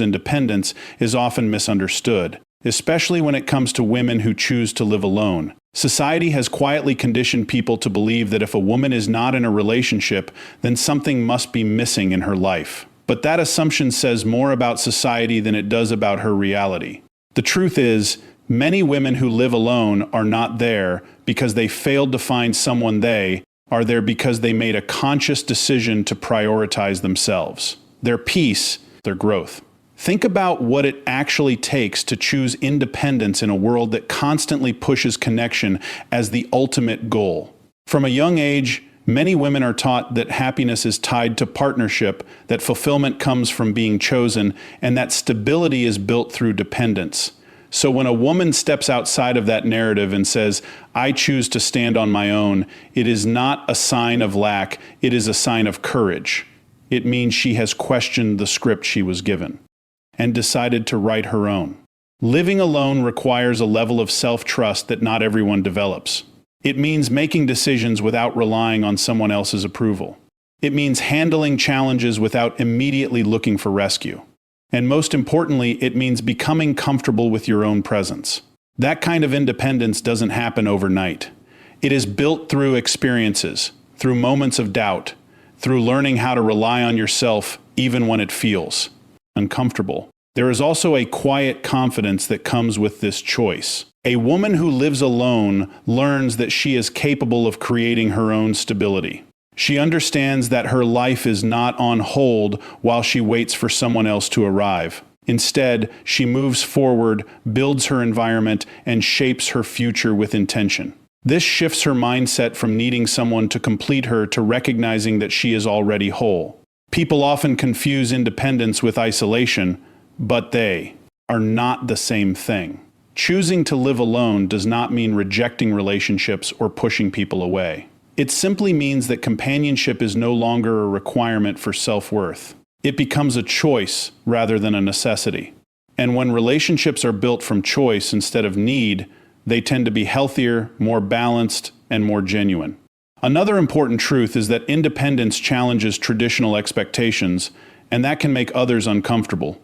independence is often misunderstood, especially when it comes to women who choose to live alone. Society has quietly conditioned people to believe that if a woman is not in a relationship, then something must be missing in her life. But that assumption says more about society than it does about her reality. The truth is, many women who live alone are not there because they failed to find someone. They are there because they made a conscious decision to prioritize themselves, their peace, their growth. Think about what it actually takes to choose independence in a world that constantly pushes connection as the ultimate goal. From a young age, many women are taught that happiness is tied to partnership, that fulfillment comes from being chosen, and that stability is built through dependence. So when a woman steps outside of that narrative and says, "I choose to stand on my own," it is not a sign of lack, it is a sign of courage. It means she has questioned the script she was given and decided to write her own. Living alone requires a level of self-trust that not everyone develops. It means making decisions without relying on someone else's approval. It means handling challenges without immediately looking for rescue. And most importantly, it means becoming comfortable with your own presence. That kind of independence doesn't happen overnight. It is built through experiences, through moments of doubt, through learning how to rely on yourself even when it feels uncomfortable. There is also a quiet confidence that comes with this choice. A woman who lives alone learns that she is capable of creating her own stability. She understands that her life is not on hold while she waits for someone else to arrive. Instead, she moves forward, builds her environment, and shapes her future with intention. This shifts her mindset from needing someone to complete her to recognizing that she is already whole. People often confuse independence with isolation, but they are not the same thing. Choosing to live alone does not mean rejecting relationships or pushing people away. It simply means that companionship is no longer a requirement for self-worth. It becomes a choice rather than a necessity. And when relationships are built from choice instead of need, they tend to be healthier, more balanced, and more genuine. Another important truth is that independence challenges traditional expectations, and that can make others uncomfortable.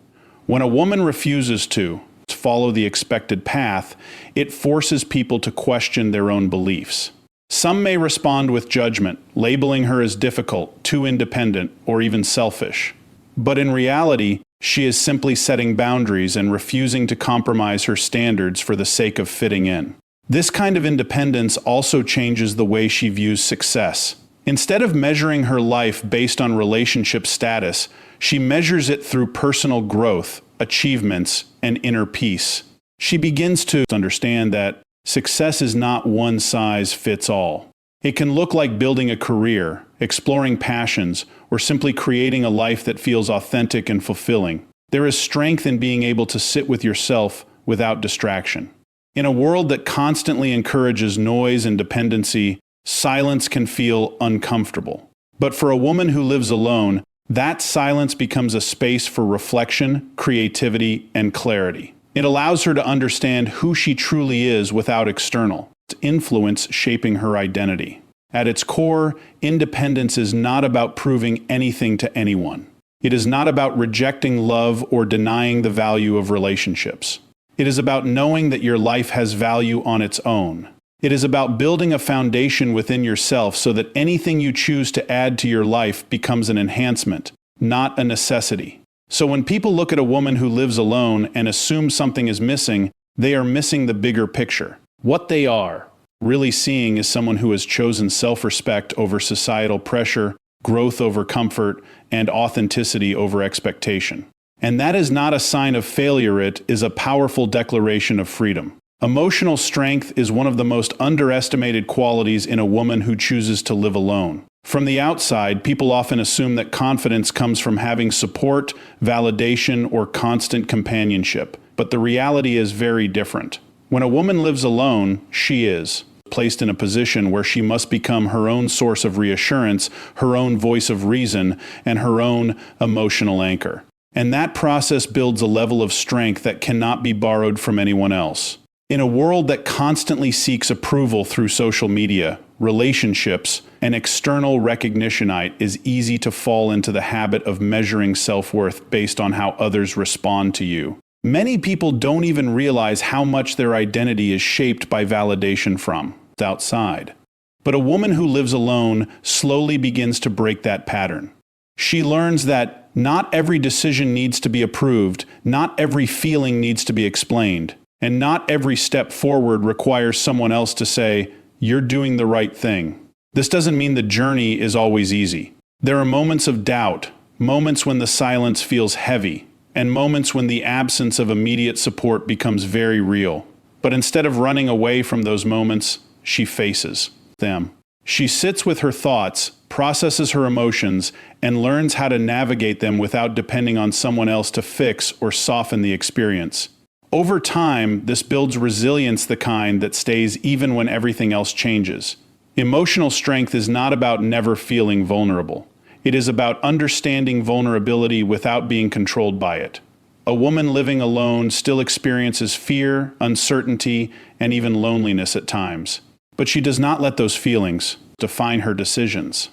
When a woman refuses to follow the expected path, it forces people to question their own beliefs. Some may respond with judgment, labeling her as difficult, too independent, or even selfish. But in reality, she is simply setting boundaries and refusing to compromise her standards for the sake of fitting in. This kind of independence also changes the way she views success. Instead of measuring her life based on relationship status, she measures it through personal growth, achievements, and inner peace. She begins to understand that success is not one size fits all. It can look like building a career, exploring passions, or simply creating a life that feels authentic and fulfilling. There is strength in being able to sit with yourself without distraction. In a world that constantly encourages noise and dependency, silence can feel uncomfortable. But for a woman who lives alone, that silence becomes a space for reflection, creativity, and clarity. It allows her to understand who she truly is without external influence shaping her identity. At its core, independence is not about proving anything to anyone. It is not about rejecting love or denying the value of relationships. It is about knowing that your life has value on its own. It is about building a foundation within yourself so that anything you choose to add to your life becomes an enhancement, not a necessity. So when people look at a woman who lives alone and assume something is missing, they are missing the bigger picture. What they are really seeing is someone who has chosen self-respect over societal pressure, growth over comfort, and authenticity over expectation. And that is not a sign of failure, it is a powerful declaration of freedom. Emotional strength is one of the most underestimated qualities in a woman who chooses to live alone. From the outside, people often assume that confidence comes from having support, validation, or constant companionship. But the reality is very different. When a woman lives alone, she is placed in a position where she must become her own source of reassurance, her own voice of reason, and her own emotional anchor. And that process builds a level of strength that cannot be borrowed from anyone else. In a world that constantly seeks approval through social media, relationships, and external recognition, it is easy to fall into the habit of measuring self-worth based on how others respond to you. Many people don't even realize how much their identity is shaped by validation from outside. But a woman who lives alone slowly begins to break that pattern. She learns that not every decision needs to be approved, not every feeling needs to be explained, and not every step forward requires someone else to say, "You're doing the right thing." This doesn't mean the journey is always easy. There are moments of doubt, moments when the silence feels heavy, and moments when the absence of immediate support becomes very real. But instead of running away from those moments, she faces them. She sits with her thoughts, processes her emotions, and learns how to navigate them without depending on someone else to fix or soften the experience. Over time, this builds resilience, the kind that stays even when everything else changes. Emotional strength is not about never feeling vulnerable. It is about understanding vulnerability without being controlled by it. A woman living alone still experiences fear, uncertainty, and even loneliness at times. But she does not let those feelings define her decisions.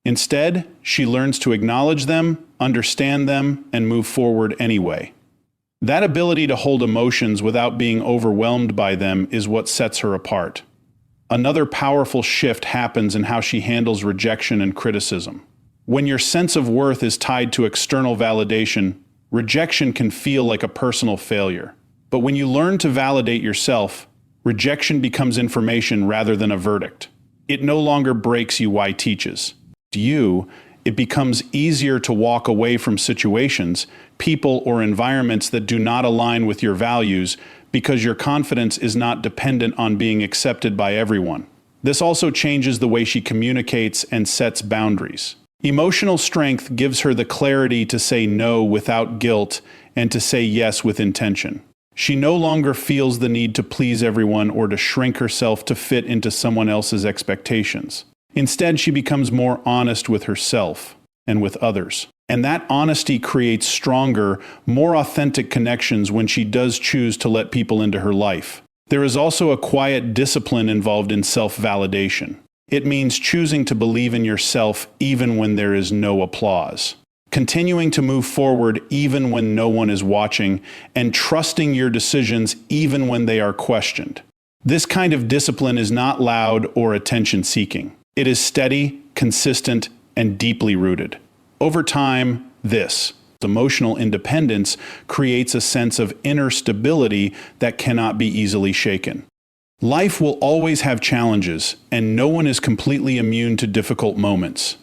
Instead, she learns to acknowledge them, understand them, and move forward anyway. That ability to hold emotions without being overwhelmed by them is what sets her apart. Another powerful shift happens in how she handles rejection and criticism. When your sense of worth is tied to external validation, rejection can feel like a personal failure. But when you learn to validate yourself, rejection becomes information rather than a verdict. It no longer breaks you, why teaches you. It becomes easier to walk away from situations, people, or environments that do not align with your values because your confidence is not dependent on being accepted by everyone. This also changes the way she communicates and sets boundaries. Emotional strength gives her the clarity to say no without guilt and to say yes with intention. She no longer feels the need to please everyone or to shrink herself to fit into someone else's expectations. Instead, she becomes more honest with herself and with others. And that honesty creates stronger, more authentic connections when she does choose to let people into her life. There is also a quiet discipline involved in self-validation. It means choosing to believe in yourself even when there is no applause. Continuing to move forward even when no one is watching, and trusting your decisions even when they are questioned. This kind of discipline is not loud or attention-seeking. It is steady, consistent, and deeply rooted. Over time, this emotional independence creates a sense of inner stability that cannot be easily shaken. Life will always have challenges, and no one is completely immune to difficult moments.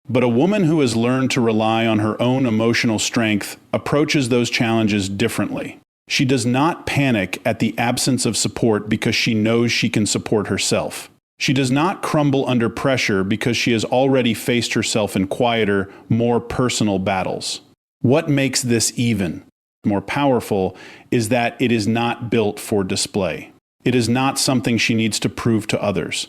But a woman who has learned to rely on her own emotional strength approaches those challenges differently. She does not panic at the absence of support because she knows she can support herself. She does not crumble under pressure because she has already faced herself in quieter, more personal battles. What makes this even more powerful is that it is not built for display. It is not something she needs to prove to others.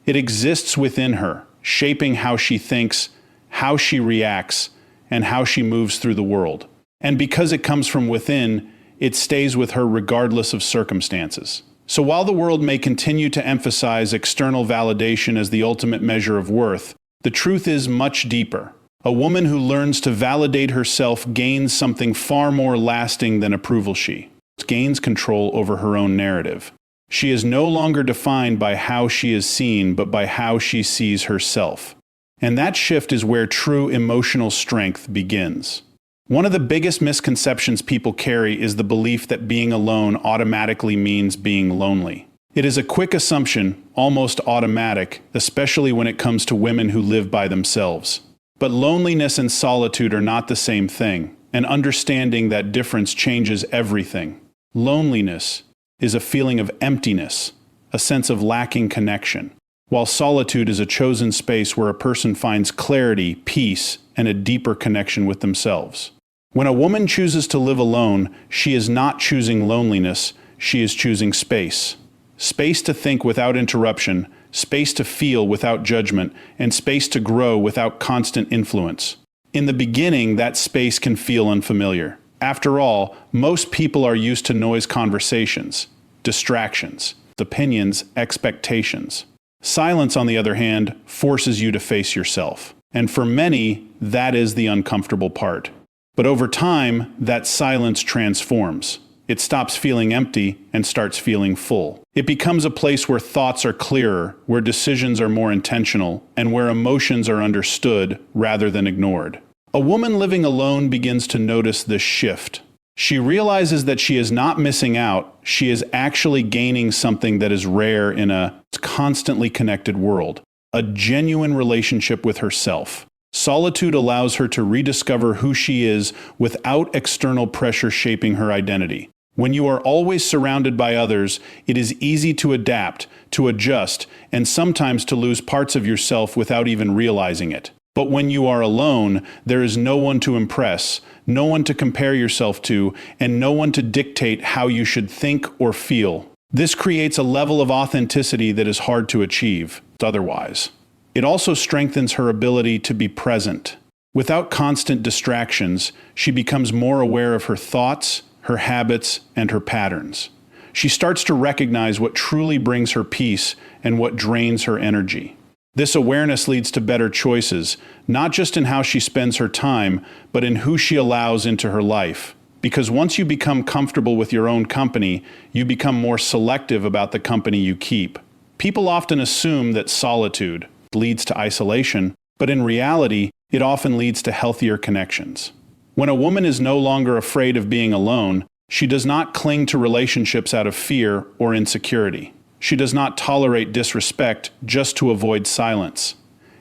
It exists within her, shaping how she thinks, how she reacts, and how she moves through the world. And because it comes from within, it stays with her regardless of circumstances. So while the world may continue to emphasize external validation as the ultimate measure of worth, the truth is much deeper. A woman who learns to validate herself gains something far more lasting than approval. She gains control over her own narrative. She is no longer defined by how she is seen, but by how she sees herself. And that shift is where true emotional strength begins. One of the biggest misconceptions people carry is the belief that being alone automatically means being lonely. It is a quick assumption, almost automatic, especially when it comes to women who live by themselves. But loneliness and solitude are not the same thing, and understanding that difference changes everything. Loneliness is a feeling of emptiness, a sense of lacking connection, while solitude is a chosen space where a person finds clarity, peace, and a deeper connection with themselves. When a woman chooses to live alone, she is not choosing loneliness, she is choosing space. Space to think without interruption, space to feel without judgment, and space to grow without constant influence. In the beginning, that space can feel unfamiliar. After all, most people are used to noise conversations. distractions, opinions, expectations. Silence, on the other hand, forces you to face yourself. And for many, that is the uncomfortable part. But over time, that silence transforms. It stops feeling empty and starts feeling full. It becomes a place where thoughts are clearer, where decisions are more intentional, and where emotions are understood rather than ignored. A woman living alone begins to notice this shift. She realizes that she is not missing out, she is actually gaining something that is rare in a constantly connected world, a genuine relationship with herself. Solitude allows her to rediscover who she is without external pressure shaping her identity. When you are always surrounded by others, it is easy to adapt, to adjust, and sometimes to lose parts of yourself without even realizing it. But when you are alone, there is no one to impress, no one to compare yourself to, and no one to dictate how you should think or feel. This creates a level of authenticity that is hard to achieve otherwise. It also strengthens her ability to be present. Without constant distractions, she becomes more aware of her thoughts, her habits, and her patterns. She starts to recognize what truly brings her peace and what drains her energy. This awareness leads to better choices, not just in how she spends her time, but in who she allows into her life. Because once you become comfortable with your own company, you become more selective about the company you keep. People often assume that solitude leads to isolation, but in reality, it often leads to healthier connections. When a woman is no longer afraid of being alone, she does not cling to relationships out of fear or insecurity. She does not tolerate disrespect just to avoid silence.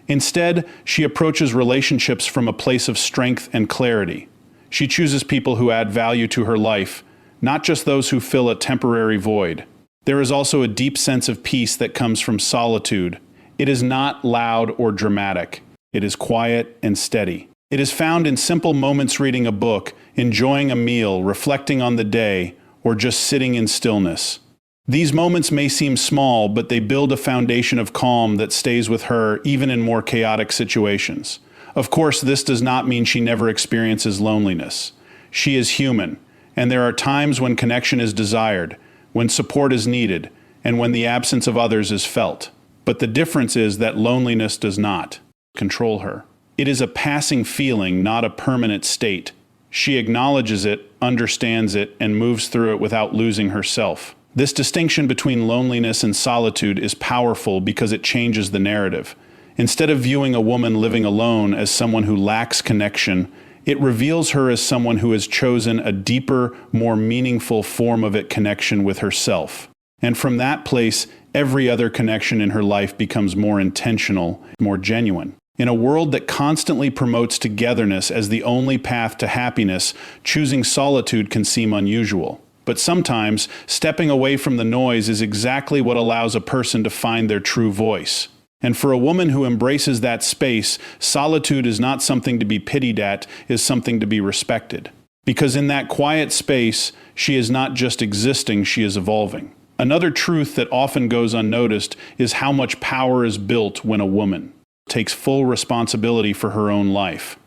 Instead, she approaches relationships from a place of strength and clarity. She chooses people who add value to her life, not just those who fill a temporary void. There is also a deep sense of peace that comes from solitude. It is not loud or dramatic. It is quiet and steady. It is found in simple moments reading a book, enjoying a meal, reflecting on the day, or just sitting in stillness. These moments may seem small, but they build a foundation of calm that stays with her even in more chaotic situations. Of course, this does not mean she never experiences loneliness. She is human, and there are times when connection is desired, when support is needed, and when the absence of others is felt. But the difference is that loneliness does not control her. It is a passing feeling, not a permanent state. She acknowledges it, understands it, and moves through it without losing herself. This distinction between loneliness and solitude is powerful because it changes the narrative. Instead of viewing a woman living alone as someone who lacks connection, it reveals her as someone who has chosen a deeper, more meaningful form of connection with herself. And from that place, every other connection in her life becomes more intentional, more genuine. In a world that constantly promotes togetherness as the only path to happiness, choosing solitude can seem unusual. But sometimes, stepping away from the noise is exactly what allows a person to find their true voice. And for a woman who embraces that space, solitude is not something to be pitied at, it is something to be respected. Because in that quiet space, she is not just existing, she is evolving. Another truth that often goes unnoticed is how much power is built when a woman takes full responsibility for her own life.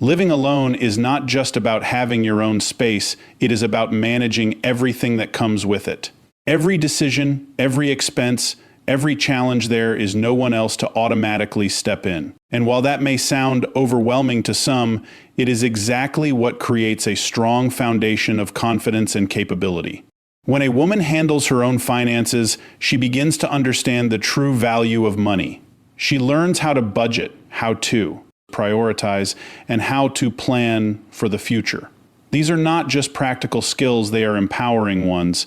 Living alone is not just about having your own space, it is about managing everything that comes with it. Every decision, every expense, every challenge, there is no one else to automatically step in. And while that may sound overwhelming to some, it is exactly what creates a strong foundation of confidence and capability. When a woman handles her own finances, she begins to understand the true value of money. She learns how to budget, how to prioritize, and how to plan for the future. These are not just practical skills, they are empowering ones.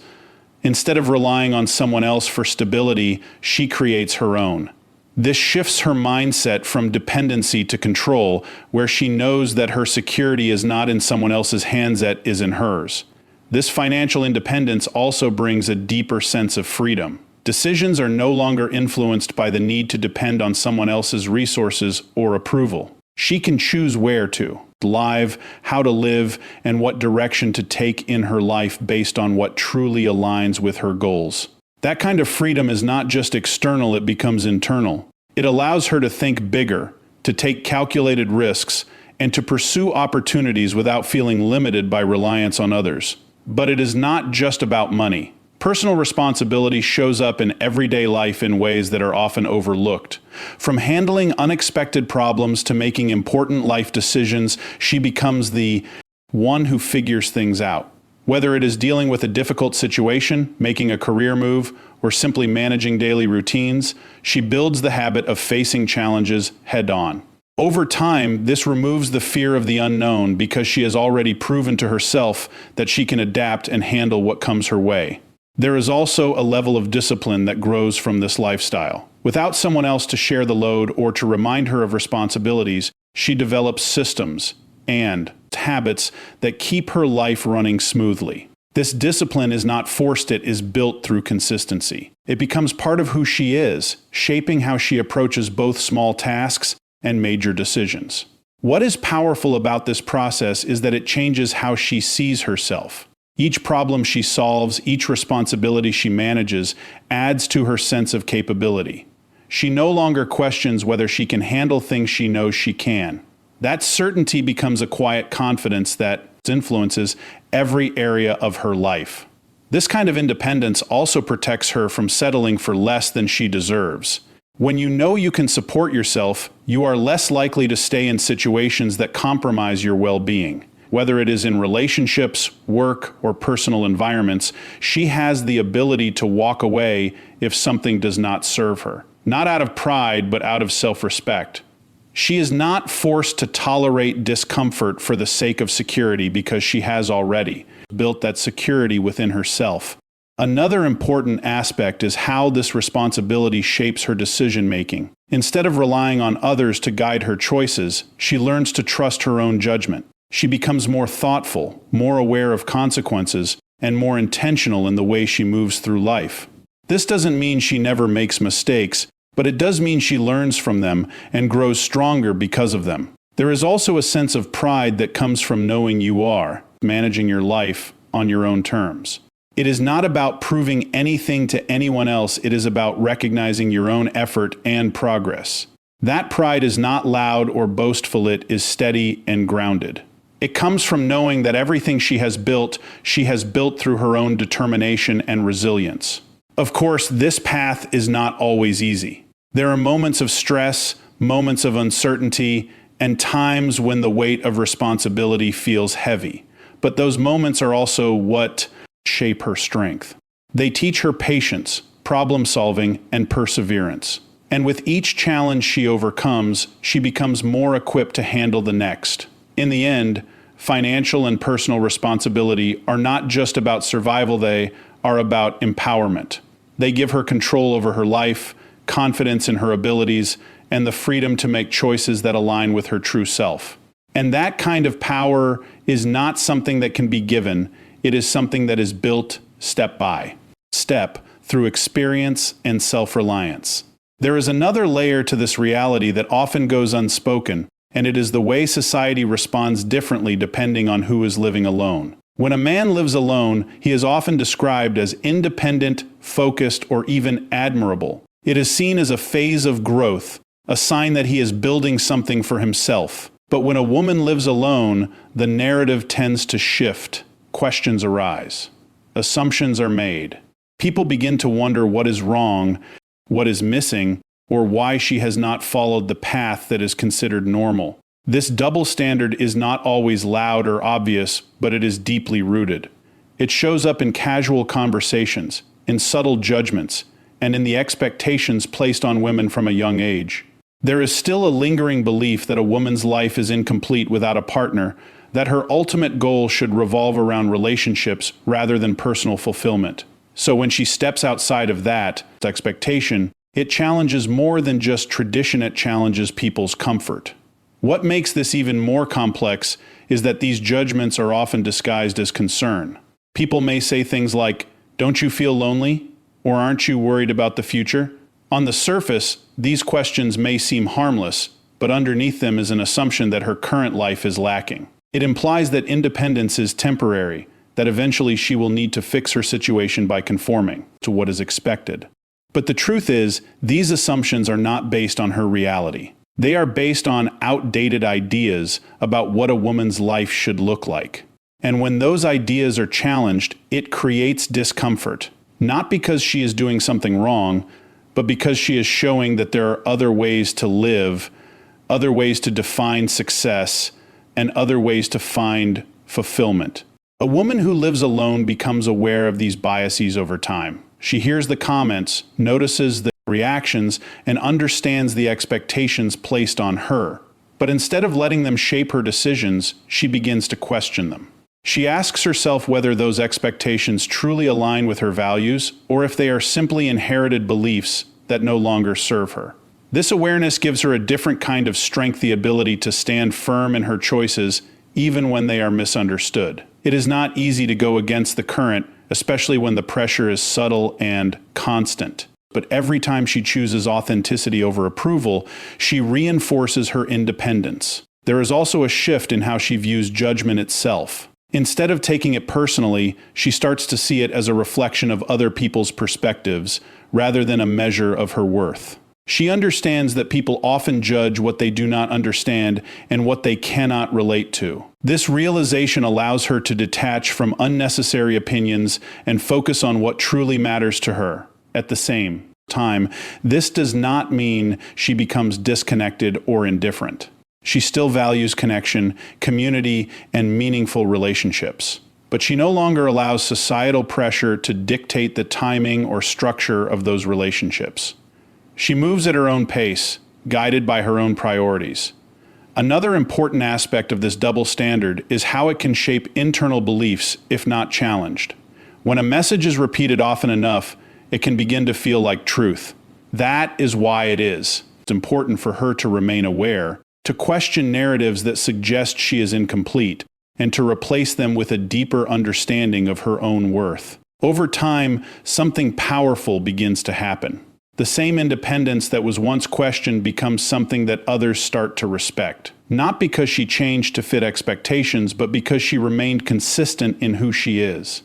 Instead of relying on someone else for stability, she creates her own. This shifts her mindset from dependency to control, where she knows that her security is not in someone else's hands, it is in hers. This financial independence also brings a deeper sense of freedom. Decisions are no longer influenced by the need to depend on someone else's resources or approval. She can choose where to live, how to live, and what direction to take in her life based on what truly aligns with her goals. That kind of freedom is not just external, it becomes internal. It allows her to think bigger, to take calculated risks, and to pursue opportunities without feeling limited by reliance on others. But it is not just about money. Personal responsibility shows up in everyday life in ways that are often overlooked. From handling unexpected problems to making important life decisions, she becomes the one who figures things out. Whether it is dealing with a difficult situation, making a career move, or simply managing daily routines, she builds the habit of facing challenges head-on. Over time, this removes the fear of the unknown because she has already proven to herself that she can adapt and handle what comes her way. There is also a level of discipline that grows from this lifestyle. Without someone else to share the load or to remind her of responsibilities, she develops systems and habits that keep her life running smoothly. This discipline is not forced, it is built through consistency. It becomes part of who she is, shaping how she approaches both small tasks and major decisions. What is powerful about this process is that it changes how she sees herself. Each problem she solves, each responsibility she manages, adds to her sense of capability. She no longer questions whether she can handle things she knows she can. That certainty becomes a quiet confidence that influences every area of her life. This kind of independence also protects her from settling for less than she deserves. When you know you can support yourself, you are less likely to stay in situations that compromise your well-being. Whether it is in relationships, work, or personal environments, she has the ability to walk away if something does not serve her. Not out of pride, but out of self-respect. She is not forced to tolerate discomfort for the sake of security because she has already built that security within herself. Another important aspect is how this responsibility shapes her decision-making. Instead of relying on others to guide her choices, she learns to trust her own judgment. She becomes more thoughtful, more aware of consequences, and more intentional in the way she moves through life. This doesn't mean she never makes mistakes, but it does mean she learns from them and grows stronger because of them. There is also a sense of pride that comes from knowing you are managing your life on your own terms. It is not about proving anything to anyone else, it is about recognizing your own effort and progress. That pride is not loud or boastful, it is steady and grounded. It comes from knowing that everything she has built through her own determination and resilience. Of course, this path is not always easy. There are moments of stress, moments of uncertainty, and times when the weight of responsibility feels heavy. But those moments are also what shape her strength. They teach her patience, problem solving, and perseverance. And with each challenge she overcomes, she becomes more equipped to handle the next. In the end, financial and personal responsibility are not just about survival, they are about empowerment. They give her control over her life, confidence in her abilities, and the freedom to make choices that align with her true self. And that kind of power is not something that can be given, it is something that is built step by step through experience and self-reliance. There is another layer to this reality that often goes unspoken, and it is the way society responds differently depending on who is living alone. When a man lives alone, he is often described as independent, focused, or even admirable. It is seen as a phase of growth, a sign that he is building something for himself. But when a woman lives alone, the narrative tends to shift. Questions arise. Assumptions are made. People begin to wonder what is wrong, what is missing, or why she has not followed the path that is considered normal. This double standard is not always loud or obvious, but it is deeply rooted. It shows up in casual conversations, in subtle judgments, and in the expectations placed on women from a young age. There is still a lingering belief that a woman's life is incomplete without a partner, that her ultimate goal should revolve around relationships rather than personal fulfillment. So when she steps outside of that expectation, it challenges more than just tradition, it challenges people's comfort. What makes this even more complex is that these judgments are often disguised as concern. People may say things like, "Don't you feel lonely?" Or "Aren't you worried about the future?" On the surface, these questions may seem harmless, but underneath them is an assumption that her current life is lacking. It implies that independence is temporary, that eventually she will need to fix her situation by conforming to what is expected. But the truth is, these assumptions are not based on her reality. They are based on outdated ideas about what a woman's life should look like. And when those ideas are challenged, it creates discomfort. not because she is doing something wrong, but because she is showing that there are other ways to live, other ways to define success, and other ways to find fulfillment. A woman who lives alone becomes aware of these biases over time. She hears the comments, notices the reactions, and understands the expectations placed on her. But instead of letting them shape her decisions, she begins to question them. She asks herself whether those expectations truly align with her values, or if they are simply inherited beliefs that no longer serve her. This awareness gives her a different kind of strength, the ability to stand firm in her choices, even when they are misunderstood. It is not easy to go against the current, especially when the pressure is subtle and constant. But every time she chooses authenticity over approval, she reinforces her independence. There is also a shift in how she views judgment itself. Instead of taking it personally, she starts to see it as a reflection of other people's perspectives, rather than a measure of her worth. She understands that people often judge what they do not understand and what they cannot relate to. This realization allows her to detach from unnecessary opinions and focus on what truly matters to her. At the same time, this does not mean she becomes disconnected or indifferent. She still values connection, community, and meaningful relationships. But she no longer allows societal pressure to dictate the timing or structure of those relationships. She moves at her own pace, guided by her own priorities. Another important aspect of this double standard is how it can shape internal beliefs if not challenged. When a message is repeated often enough, it can begin to feel like truth. That is why it's important for her to remain aware, to question narratives that suggest she is incomplete, and to replace them with a deeper understanding of her own worth. Over time, something powerful begins to happen. The same independence that was once questioned becomes something that others start to respect. Not because she changed to fit expectations, but because she remained consistent in who she is.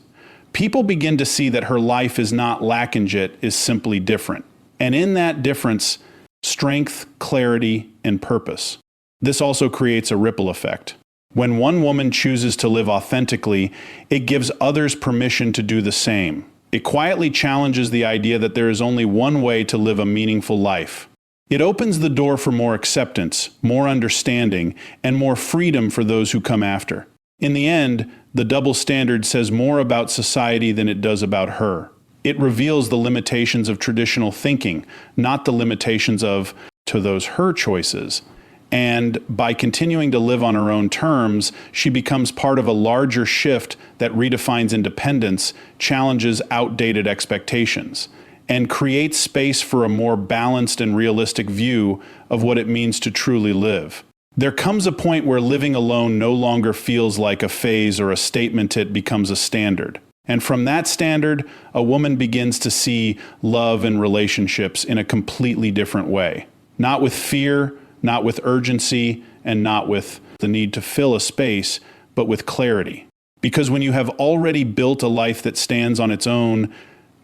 People begin to see that her life is not lacking, it is simply different. And in that difference, strength, clarity, and purpose. This also creates a ripple effect. When one woman chooses to live authentically, it gives others permission to do the same. It quietly challenges the idea that there is only one way to live a meaningful life. It opens the door for more acceptance, more understanding, and more freedom for those who come after. In the end, the double standard says more about society than it does about her. It reveals the limitations of traditional thinking, not the limitations of her choices. And by continuing to live on her own terms, she becomes part of a larger shift that redefines independence, challenges outdated expectations, and creates space for a more balanced and realistic view of what it means to truly live. There comes a point where living alone no longer feels like a phase or a statement, it becomes a standard. And from that standard, a woman begins to see love and relationships in a completely different way. Not with fear, not with urgency, and not with the need to fill a space, but with clarity. Because when you have already built a life that stands on its own,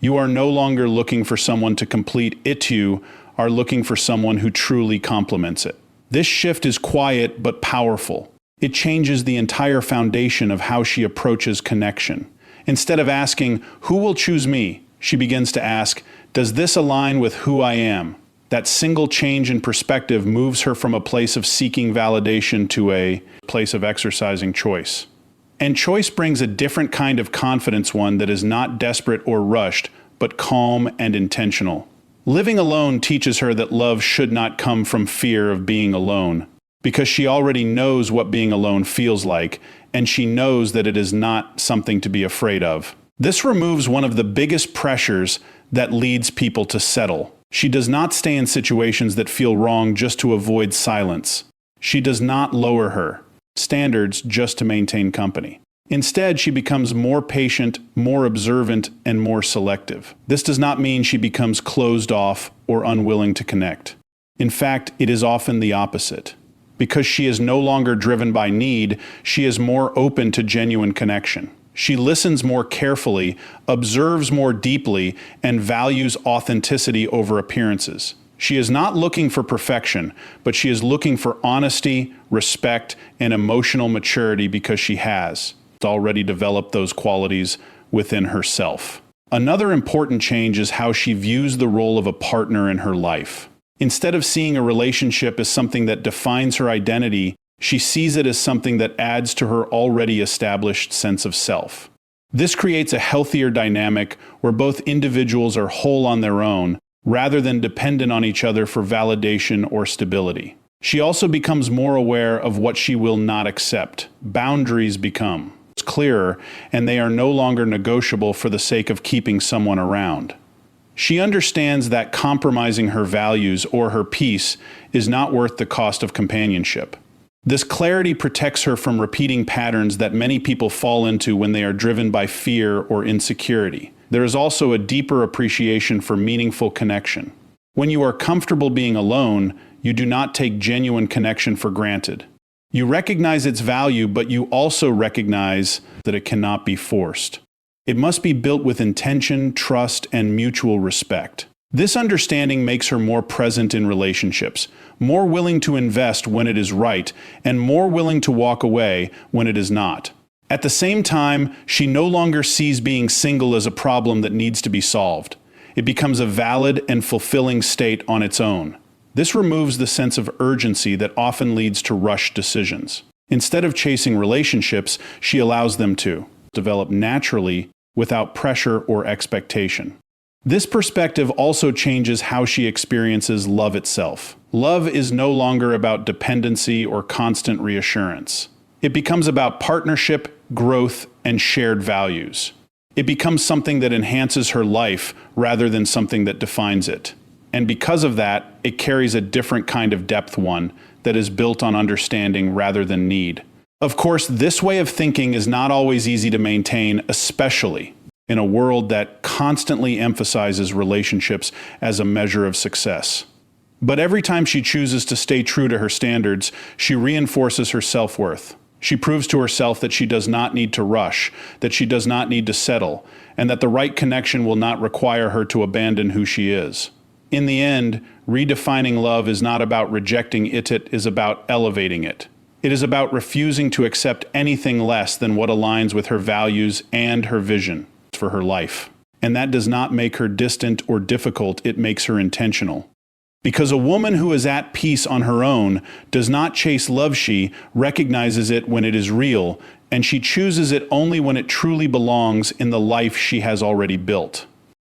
you are no longer looking for someone to complete it, you are looking for someone who truly complements it. This shift is quiet but powerful. It changes the entire foundation of how she approaches connection. Instead of asking, "Who will choose me?" she begins to ask, "Does this align with who I am?" That single change in perspective moves her from a place of seeking validation to a place of exercising choice. And choice brings a different kind of confidence, one that is not desperate or rushed, but calm and intentional. Living alone teaches her that love should not come from fear of being alone, because she already knows what being alone feels like, and she knows that it is not something to be afraid of. This removes one of the biggest pressures that leads people to settle. She does not stay in situations that feel wrong just to avoid silence. She does not lower her standards just to maintain company. Instead, she becomes more patient, more observant, and more selective. This does not mean she becomes closed off or unwilling to connect. In fact, it is often the opposite. Because she is no longer driven by need, she is more open to genuine connection. She listens more carefully, observes more deeply, and values authenticity over appearances. She is not looking for perfection, but she is looking for honesty, respect, and emotional maturity because she has already developed those qualities within herself. Another important change is how she views the role of a partner in her life. Instead of seeing a relationship as something that defines her identity, she sees it as something that adds to her already established sense of self. This creates a healthier dynamic where both individuals are whole on their own, rather than dependent on each other for validation or stability. She also becomes more aware of what she will not accept. Boundaries become clearer, and they are no longer negotiable for the sake of keeping someone around. She understands that compromising her values or her peace is not worth the cost of companionship. This clarity protects her from repeating patterns that many people fall into when they are driven by fear or insecurity. There is also a deeper appreciation for meaningful connection. When you are comfortable being alone, you do not take genuine connection for granted. You recognize its value, but you also recognize that it cannot be forced. It must be built with intention, trust, and mutual respect. This understanding makes her more present in relationships, more willing to invest when it is right, and more willing to walk away when it is not. At the same time, she no longer sees being single as a problem that needs to be solved. It becomes a valid and fulfilling state on its own. This removes the sense of urgency that often leads to rushed decisions. Instead of chasing relationships, she allows them to develop naturally without pressure or expectation. This perspective also changes how she experiences love itself. Love is no longer about dependency or constant reassurance. It becomes about partnership, growth, and shared values. It becomes something that enhances her life rather than something that defines it. And because of that, it carries a different kind of depth, one that is built on understanding rather than need. Of course, this way of thinking is not always easy to maintain, especially in a world that constantly emphasizes relationships as a measure of success. But every time she chooses to stay true to her standards, she reinforces her self-worth. She proves to herself that she does not need to rush, that she does not need to settle, and that the right connection will not require her to abandon who she is. In the end, redefining love is not about rejecting it, it is about elevating it. It is about refusing to accept anything less than what aligns with her values and her vision for her life. And that does not make her distant or difficult, it makes her intentional. Because a woman who is at peace on her own does not chase love, she recognizes it when it is real, and she chooses it only when it truly belongs in the life she has already built.